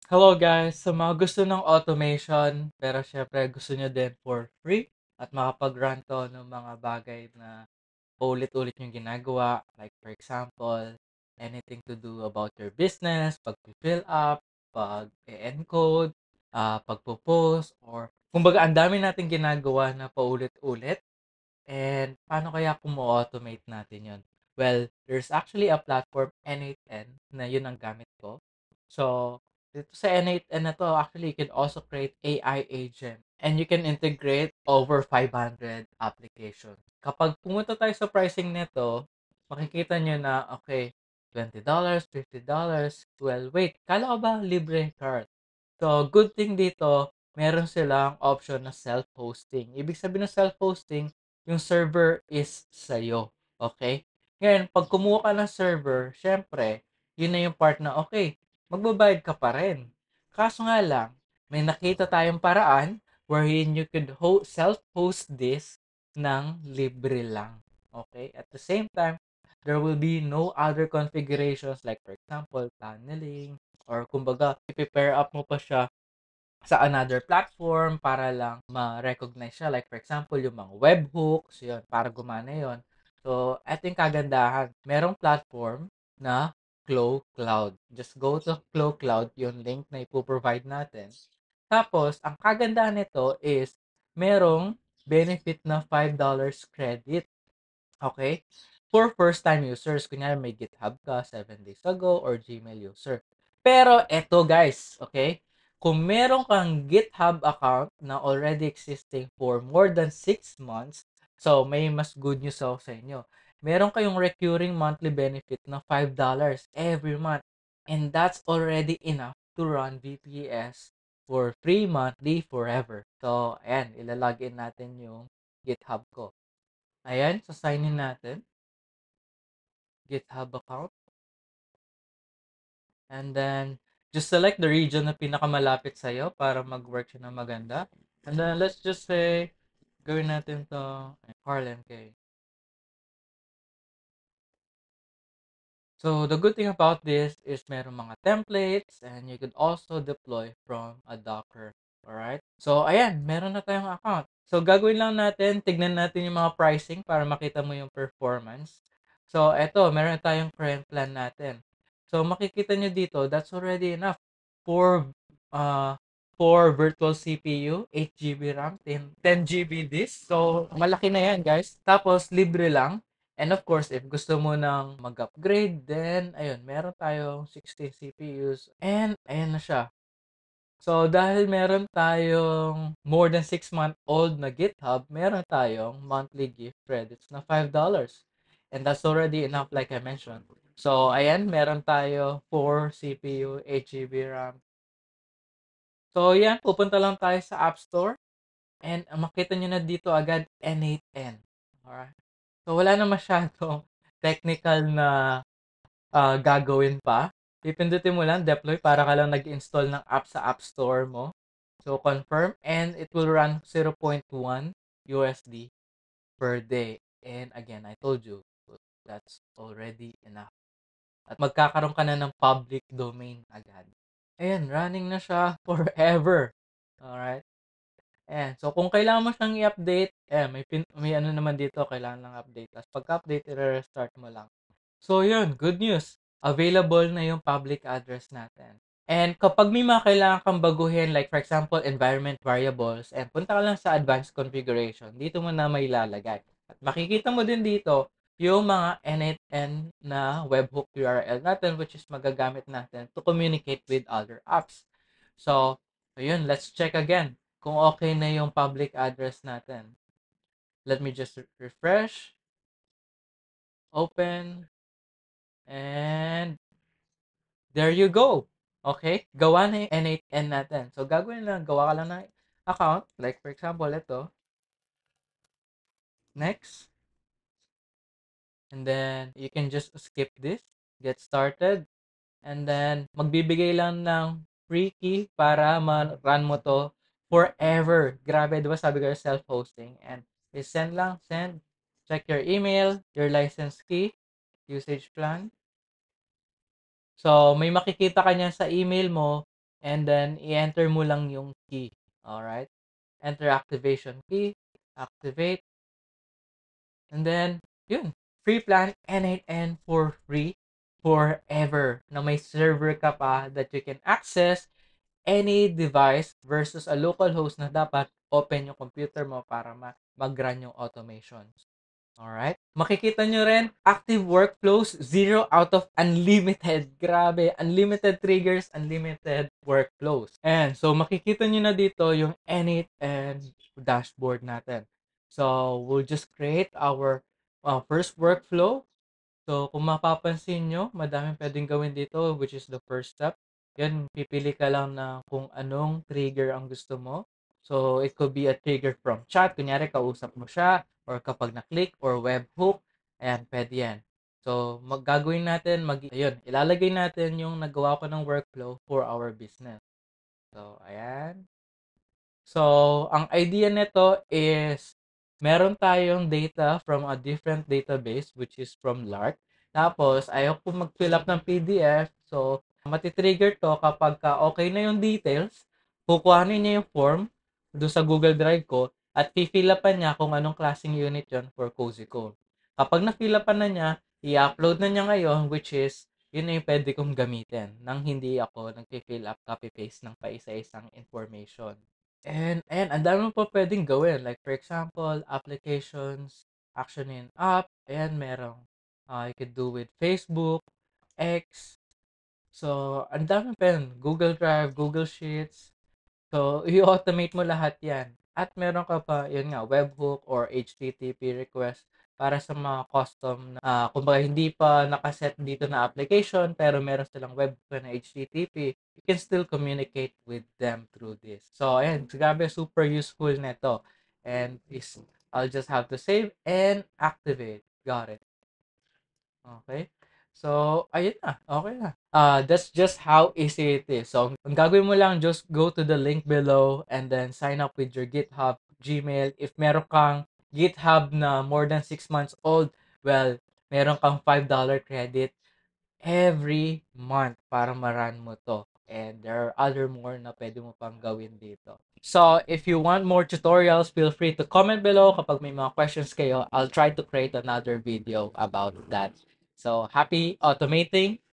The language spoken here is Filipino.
Hello guys! Sa mga gusto ng automation, pero syempre gusto nyo din for free at makapag-run to ng mga bagay na paulit-ulit yung ginagawa. Like for example, anything to do about your business, pag-fill up, pag-encode, pagpo-post, or kumbaga ang dami natin ginagawa na paulit-ulit. And paano kaya kung automate natin yon? Well, there's actually a platform, N8N, na yun ang gamit ko. So, dito sa N8N na to, actually, you can also create AI agent. And you can integrate over 500 applications. Kapag pumunta tayo sa pricing nito, makikita nyo na, okay, $20, $50, well, wait, kala ko ba libre cart? So, good thing dito, meron silang option na self-hosting. Ibig sabihin ng self-hosting, yung server is sa'yo. Okay? Ngayon, pag kumuha ka ng server, syempre, yun na yung part na, okay, magbabayad ka pa rin. Kaso nga lang, may nakita tayong paraan wherein you could self-host this ng libre lang. Okay? At the same time, there will be no other configurations like for example, tunneling, or kumbaga, i-pair up mo pa siya sa another platform para lang ma-recognize siya. Like for example, yung mga webhooks, yun, para gumana yun. So, eto yung kagandahan. Merong platform na Flow Cloud. Just go to Flow Cloud, yung link na ipoprovide natin. Tapos, ang kagandahan nito is merong benefit na $5 credit. Okay? For first-time users, kunyari may GitHub ka 7 days ago or Gmail user. Pero eto guys, okay? Kung meron kang GitHub account na already existing for more than 6 months, so may mas good news ako sa inyo. Meron kayong recurring monthly benefit na $5 every month. And that's already enough to run VPS for free monthly forever. So, ayan, ilalagin natin yung GitHub ko. Ayan, so sign in natin. GitHub account. And then, just select the region na pinakamalapit sa'yo para mag-work siya na maganda. And then, let's just say, gawin natin to Harlem K. So, the good thing about this is meron mga templates and you could also deploy from a Docker. Alright? So, ayan, meron na tayong account. So, gagawin lang natin, tignan natin yung mga pricing para makita mo yung performance. So, eto, meron tayong current plan natin. So, makikita nyo dito, that's already enough for uh, for virtual CPU, 8 GB RAM, 10 GB disk. So, malaki na yan, guys. Tapos, libre lang. And of course, if gusto mo nang mag-upgrade, then, ayun, meron tayong 16 CPUs. And, ayan na siya. So, dahil meron tayong more than 6-month-old na GitHub, meron tayong monthly gift credits na $5. And that's already enough, like I mentioned. So, ayan, meron tayo 4 CPU, 8 GB RAM. So, yan, pupunta lang tayo sa App Store. And makita nyo na dito agad N8N. Alright? So, wala na masyadong technical na gagawin pa. Pipindutin mo lang, deploy, para ka lang nag-install ng app sa App Store mo. So, confirm, and it will run 0.1 USD per day. And again, I told you, that's already enough. At magkakaroon ka na ng public domain agad. Ayan, running na siya forever. Alright? Ayan. So, kung kailangan mo siyang i-update, may ano naman dito, kailangan lang update. Tapos, pagka-update, i-restart mo lang. So, yun, good news. Available na yung public address natin. And kapag may mga kailangan kang baguhin, like for example, environment variables, and punta ka lang sa advanced configuration, dito mo na may lalagay. At makikita mo din dito yung mga N8N na webhook URL natin, which is magagamit natin to communicate with other apps. So, ayun, let's check again kung okay na yung public address natin. Let me just refresh, open, and there you go. Okay? Gawa na yung N8N natin. So, gagawin lang, gawa ka lang ng account. Like, for example, ito. Next. And then, you can just skip this. Get started. And then, magbibigay lang ng free key para ma-run mo to forever. Grabe, di ba? Sabi ko, self-hosting. And, send lang, send. Check your email, your license key, usage plan. So, may makikita ka niyan sa email mo, and then i-enter mo lang yung key. Alright? Enter activation key, activate, and then, yun. Free plan N8N for free forever na may server ka pa that you can access any device versus a local host na dapat open yung computer mo para mag-run yung automations. Alright? Makikita nyo rin, active workflows, 0 out of unlimited. Grabe, unlimited triggers, unlimited workflows. And so makikita nyo na dito yung N8 and dashboard natin. So we'll just create our first workflow. So, kung mapapansin nyo, madaming pwedeng gawin dito, which is the first step. Yan, pipili ka lang na kung anong trigger ang gusto mo. So, it could be a trigger from chat. Kunyari, kausap mo siya, or kapag na-click, or webhook. Ayan, pwede yan. So, gagawin natin, ayun, ilalagay natin yung nagawa ko ng workflow for our business. So, ayan. So, ang idea nito is meron tayong data from a different database which is from Lark. Tapos, ayaw ko mag-fill up ng PDF. So, matitrigger to kapag okay na yung details, kukuhanin niya yung form doon sa Google Drive ko at fill upan niya kung anong klaseng unit yon for Cozy Code. Kapag na-fill upan na niya, i-upload na niya ngayon which is yun na yung pwede kong gamitin nang hindi ako nag-fill up, copy-paste ng paisa-isang information. And ayan, ang dami mo pa pwedeng gawin. Like for example, applications, action in app, ayan merong you could do with Facebook, X. So, ang dami pa yun. Google Drive, Google Sheets. So, i-automate mo lahat yan. At meron ka pa, yun nga, webhook or HTTP request para sa mga custom na, kumbaga hindi pa nakaset dito na application, pero meron silang webhook na HTTP, you can still communicate with them through this. So, ayan, grabe, super useful nito. And I'll just have to save and activate. Got it. Okay. So, ayun na. Okay na. That's just how easy it is. So, ang gagawin mo lang, just go to the link below and then sign up with your GitHub, Gmail. If meron kang GitHub na more than 6 months old, well, meron kang $5 credit every month para maran mo to. And there are other more na pwede mo pang gawin dito. So, if you want more tutorials, feel free to comment below. Kapag may mga questions kayo, I'll try to create another video about that. So, happy automating!